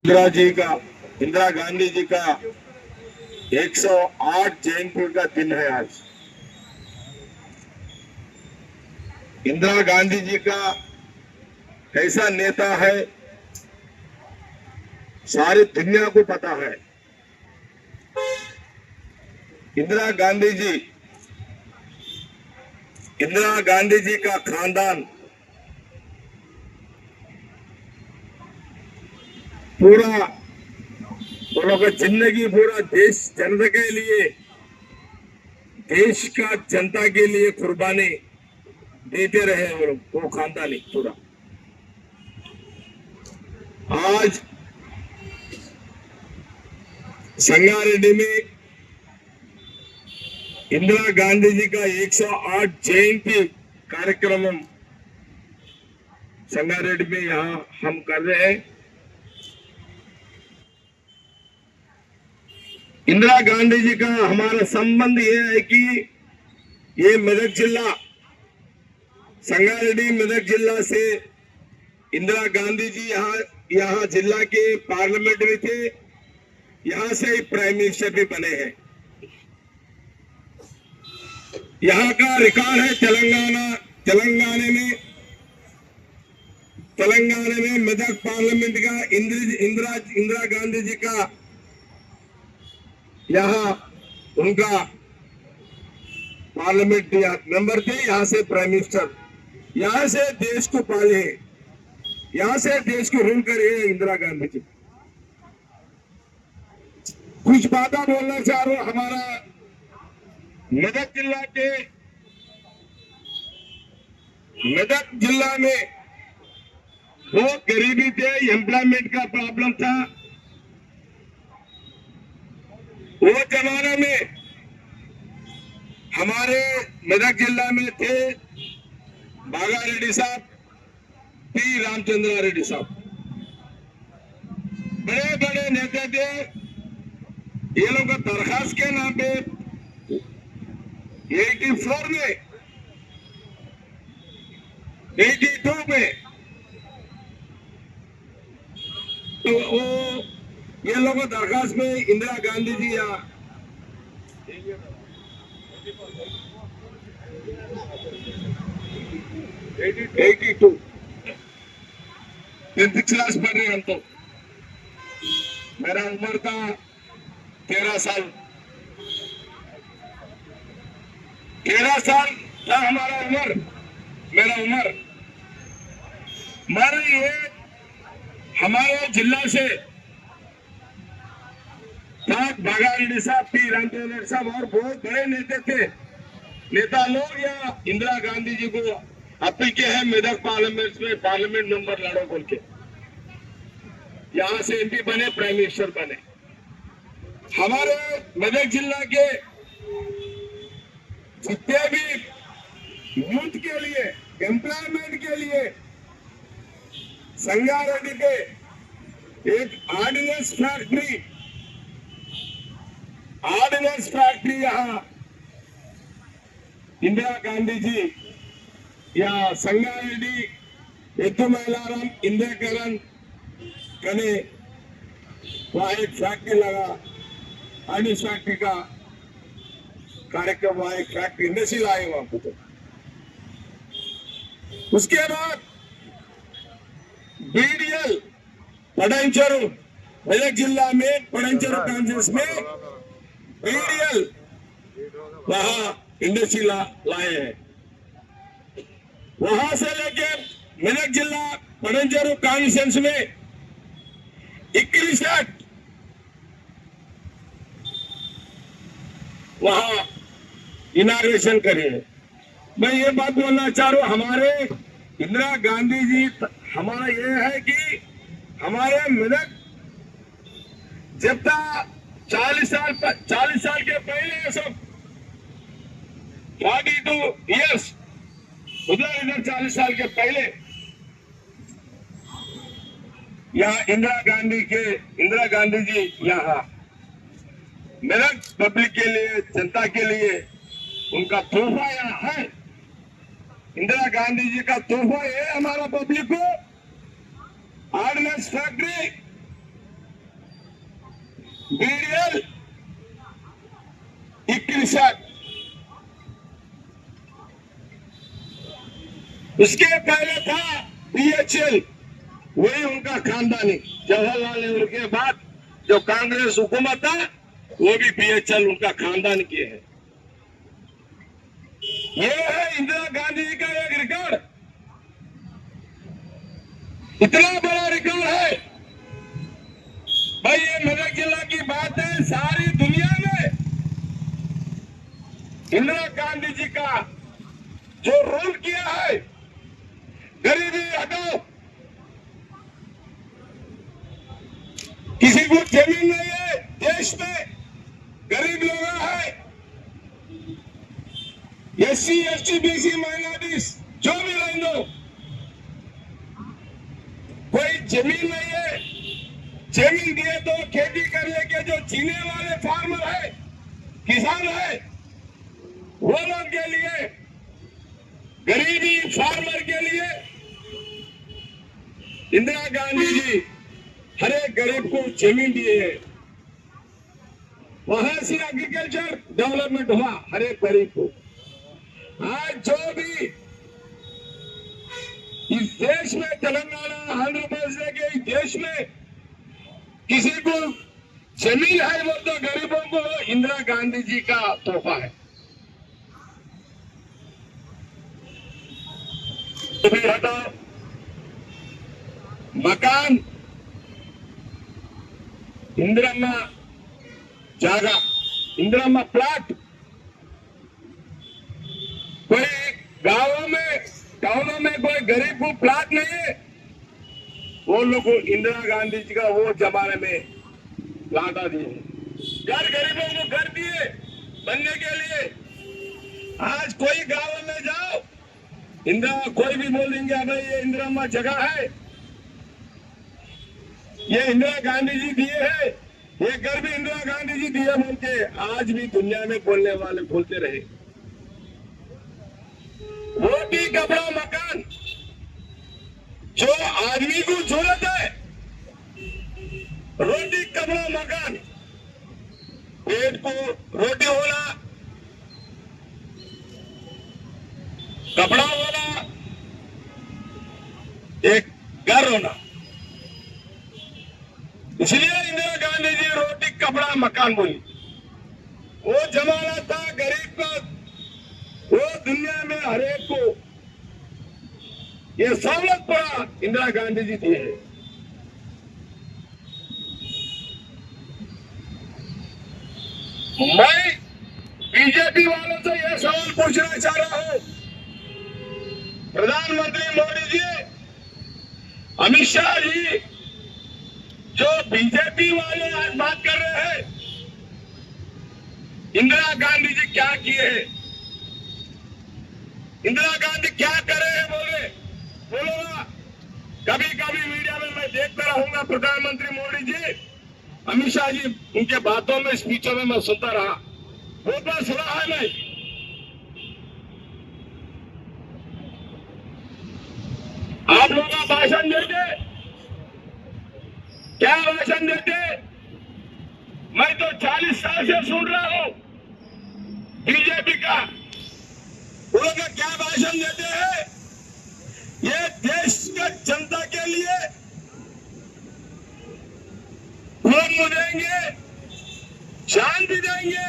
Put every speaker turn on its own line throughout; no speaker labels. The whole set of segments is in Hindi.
इंदिरा गांधी जी का 108 जयंती का दिन है आज। इंदिरा गांधी जी का कैसा नेता है सारी दुनिया को पता है। इंदिरा गांधी जी का खानदान पूरा वो लोग जिंदगी पूरा देश जनता के लिए, देश का जनता के लिए कुर्बानी देते रहे। वो खानदान पूरा आज संगारेड्डी में इंदिरा गांधी जी का 108 जयंती कार्यक्रम संगारेड्डी में यहाँ हम कर रहे हैं। इंदिरा गांधी जी का हमारा संबंध ये है कि ये मेदक जिला, संगारेड्डी मेदक जिला से इंदिरा गांधी जी यहाँ जिला के पार्लियामेंट में थे। यहाँ से प्राइम मिनिस्टर भी बने हैं। यहाँ का रिकॉर्ड है तेलंगाना में मेदक पार्लियामेंट का इंदिरा गांधी जी का यहाँ उनका पार्लियामेंट मेंबर थे। यहाँ से प्राइम मिनिस्टर, यहाँ से देश को पाले, यहाँ से देश को रूल करे इंदिरा गांधी जी। कुछ बातें बोलना चाह रहा हूं। हमारा मेदक जिला में बहुत गरीबी थे, एम्प्लॉयमेंट का प्रॉब्लम था। वो जमाने में हमारे मेदक जिला में थे बागा रेड्डी साहब, पी रामचंद्र रेड्डी साहब, बड़े बड़े नेता थे। ये लोग का दरखास्त के नाम पे 84 में, 82 में तो वो ये लोग दरखास्त में इंदिरा गांधी जी या 82 10th क्लास पढ़ रहे हम तो। मेरा उम्र था 13 साल, 13 साल था हमारा उम्र, मेरा उम्र। हमारे ये हमारे जिला से बागा रेड्डी साहब, पी रामचंद्र साहब और बहुत बड़े नेता लोग या इंदिरा गांधी जी को अपील किए हैं मेदक पार्लियामेंट में पार्लियामेंट मेंबर लड़ो बोल के। यहाँ से एमपी बने, प्राइम मिनिस्टर बने। हमारे मेदक जिला के जितने भी यूथ के लिए, एम्प्लॉयमेंट के लिए संगारेड्डी के एक ऑर्डिनेंस फैक्ट्री यहाँ इंदिरा गांधी जी या संगारेड्डी एतुमैलाराम इंदिराकरण कने वहाँ एक फैक्ट्री लगा, ऑर्डिनेंस फैक्ट्री का कार्यक्रम, वहाँ एक फैक्ट्री इंडस्ट्री लाए वहां को। तो उसके बाद बीडीएल पड़ंचेरू, मेदक जिला में पड़ंचेरू कांग्रेस में बीडीएल वहां इंडस्ट्री लाए हैं। वहां से लेके मेदक जिला पड़ंचेरू कांग्रेस में 21 वहां इनाग्रेशन करे। मैं ये बात बोलना चाह रहा हूं, हमारे इंदिरा गांधी जी, हमारा ये है कि हमारे मेदक जब तक 40 साल के पहले, सब 42 इयर्स उधर 40 साल के पहले यहाँ इंदिरा गांधी जी यहाँ मेदक पब्लिक के लिए, जनता के लिए उनका तोहफा यहाँ है। इंदिरा गांधी जी का तोहफा है हमारा पब्लिक को, ऑर्डिनेंस फैक्ट्री BDL 61, उसके पहले था BHL, वही उनका खानदानी। जवाहरलाल नेहरू के बाद जो कांग्रेस हुकूमत था वो भी BHL उनका खानदान की है। ये है इंदिरा गांधी जी का एक रिकॉर्ड, इतना बड़ा रिकॉर्ड है भाई। ये मेरठ जिला की बात है, सारी दुनिया में इंदिरा गांधी जी का जो रोल किया है, गरीबी हटाओ, किसी को जमीन नहीं है देश में, गरीब लोग है, SC ST BC माइनॉरिटीज जो भी रहने दो, कोई जमीन नहीं है, जमीन दिए तो खेती करने के जो जीने वाले फार्मर है, किसान है, वो लोग के लिए, गरीबी फार्मर के लिए इंदिरा गांधी जी हर एक गरीब को जमीन दिए है। वहां से एग्रीकल्चर डेवलपमेंट हुआ हर एक गरीब को। आज जो भी इस देश में, तेलंगाना आंध्र प्रदेश के इस देश में किसी को जमीन है वो तो गरीबों को इंदिरा गांधी जी का तोहफा है। मकान, इंदिरम्मा जागा, इंदिरम्मा प्लाट, कोई गांवों में, टाउनों में कोई गरीब को प्लाट नहीं है, वो लोग को इंदिरा गांधी जी का वो जमाने में प्लाटा दिए, घर गरीबों को घर दिए बनने के लिए। आज कोई गांव में जाओ, इंदिरा कोई भी बोल देंगे भाई ये इंदिरम्मा जगह है, ये इंदिरा गांधी जी दिए है, ये घर भी इंदिरा गांधी जी दिए बोल के आज भी दुनिया में बोलने वाले बोलते रहे। रोटी कपड़ा मकान जो आदमी को जरूरत है, रोटी कपड़ा मकान, पेट को रोटी होना, कपड़ा होना, एक घर होना, इसलिए इंदिरा गांधी जी रोटी कपड़ा मकान बोली। वो जमाना था गरीब का, वो दुनिया में हर एक को ये सहूलत पड़ा इंदिरा गांधी जी दिए। मैं बीजेपी वालों से यह सवाल पूछना चाह रहा हूं, प्रधानमंत्री मोदी जी, अमित शाह जी, जो बीजेपी वाले आज बात कर रहे हैं, इंदिरा गांधी जी क्या किए हैं, इंदिरा गांधी क्या कर रहे हैं बोलो ना। कभी कभी मीडिया में मैं देखता रहूंगा, प्रधानमंत्री मोदी जी, अमित शाह जी, उनके बातों में, स्पीचों में मैं सुनता रहा, बहुत बार सुना है मैं। आप लोग भाषण देते, क्या भाषण देते, मैं तो 40 साल से सुन रहा हूं बीजेपी का, वो लोग क्या भाषण देते हैं, ये देश का जनता के लिए लोन देंगे, जान भी देंगे,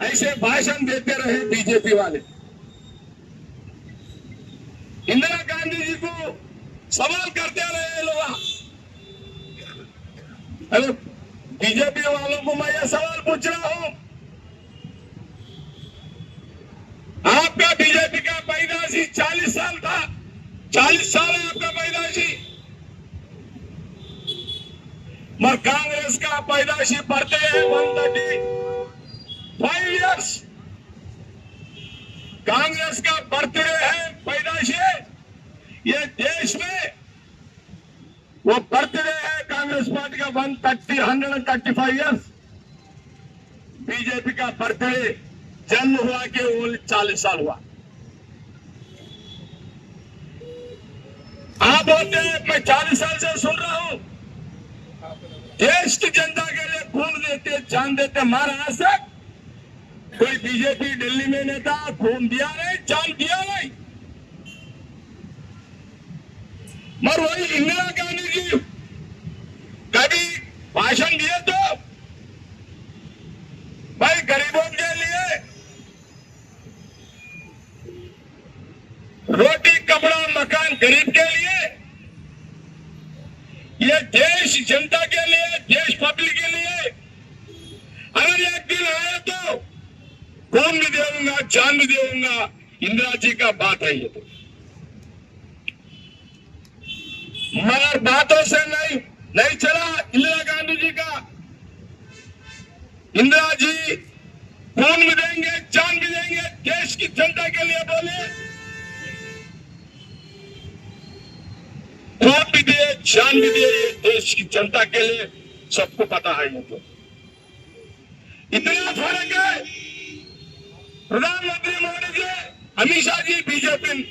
ऐसे भाषण देते रहे बीजेपी वाले। इंदिरा गांधी जी को सवाल करते रहे लोग। अरे बीजेपी वालों को मैं यह सवाल पूछ रहा हूं, आपका बीजेपी का पैदाशी 40 साल था, 40 साल है आपका पैदाशी, मगर कांग्रेस का पैदाशी बढ़ते हैं 135 इयर्स। कांग्रेस का बर्थडे है, पैदाशी, ये देश में वो बर्थडे है कांग्रेस पार्टी का 135 इयर्स। बीजेपी का बर्थडे जन्म हुआ कि वो 40 साल हुआ। आप बोलते हैं मैं 40 साल से सुन रहा हूं, देश की जनता के लिए देते जान देते हमारा आज तक कोई बीजेपी दिल्ली में नेता खून दिया नहीं, जान दिया नहीं। मगर वही इंदिरा गांधी जी कभी भाषण दिए तो भाई गरीबों के लिए रोटी कपड़ा मकान, गरीब के लिए, ये देश जनता के लिए, देश पब्लिक के लिए अगर एक दिन आए तो खून भी देऊंगा, जान भी देऊंगा, इंदिरा जी का बात है ये तो। मगर बातों से नहीं चला इंदिरा गांधी जी का। इंदिरा जी खून भी देंगे, जान भी देंगे, देश की जनता के लिए बोले, खून भी दिए, जान भी दिए, ये देश की जनता के लिए, सबको पता है ये तो। इतना फर्क है प्रधानमंत्री मोदी जी, अमित शाह जी बीजेपी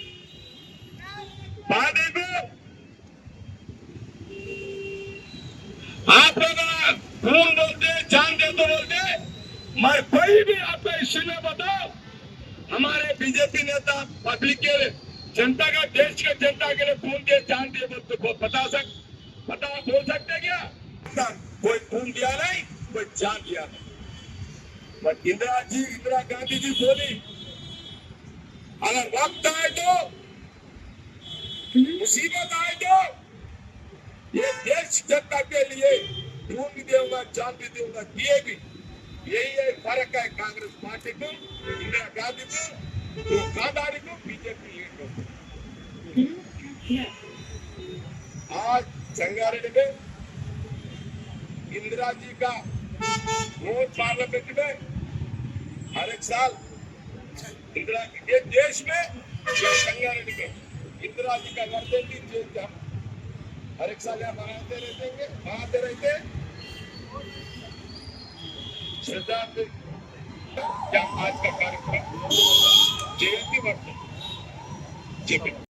पार्टी को आप लोग खून बोलते, जान दे तो बोलते, मैं कोई भी आपको हिस्से में बताओ हमारे बीजेपी नेता पब्लिक के लिए, जनता का, देश के जनता के लिए खून दे, जान दे बोलते बोल सकते क्या? कोई खून दिया नहीं, कोई जान दिया नहीं। बट इंदिरा गांधी जी बोली अगर वक्त आए तो, मुसीबत आए तो ये देश जनता के लिए खून भी दूंगा, जान भी दूंगा, दिए भी। यही एक फर्क है कांग्रेस पार्टी को, इंदिरा गांधी को, तो गांधारी को, बीजेपी लीड को। आज संगारेड्डी में इंदिरा जी का रोज पार्लियामेंट में हर एक साल इंदिरा ये देश में संगारेड्डी में इंदिरा जी का वर्धंती हर एक साल यहाँ मनाते रहते श्रद्धांजलि आज का कार्यक्रम जयंती वर्ष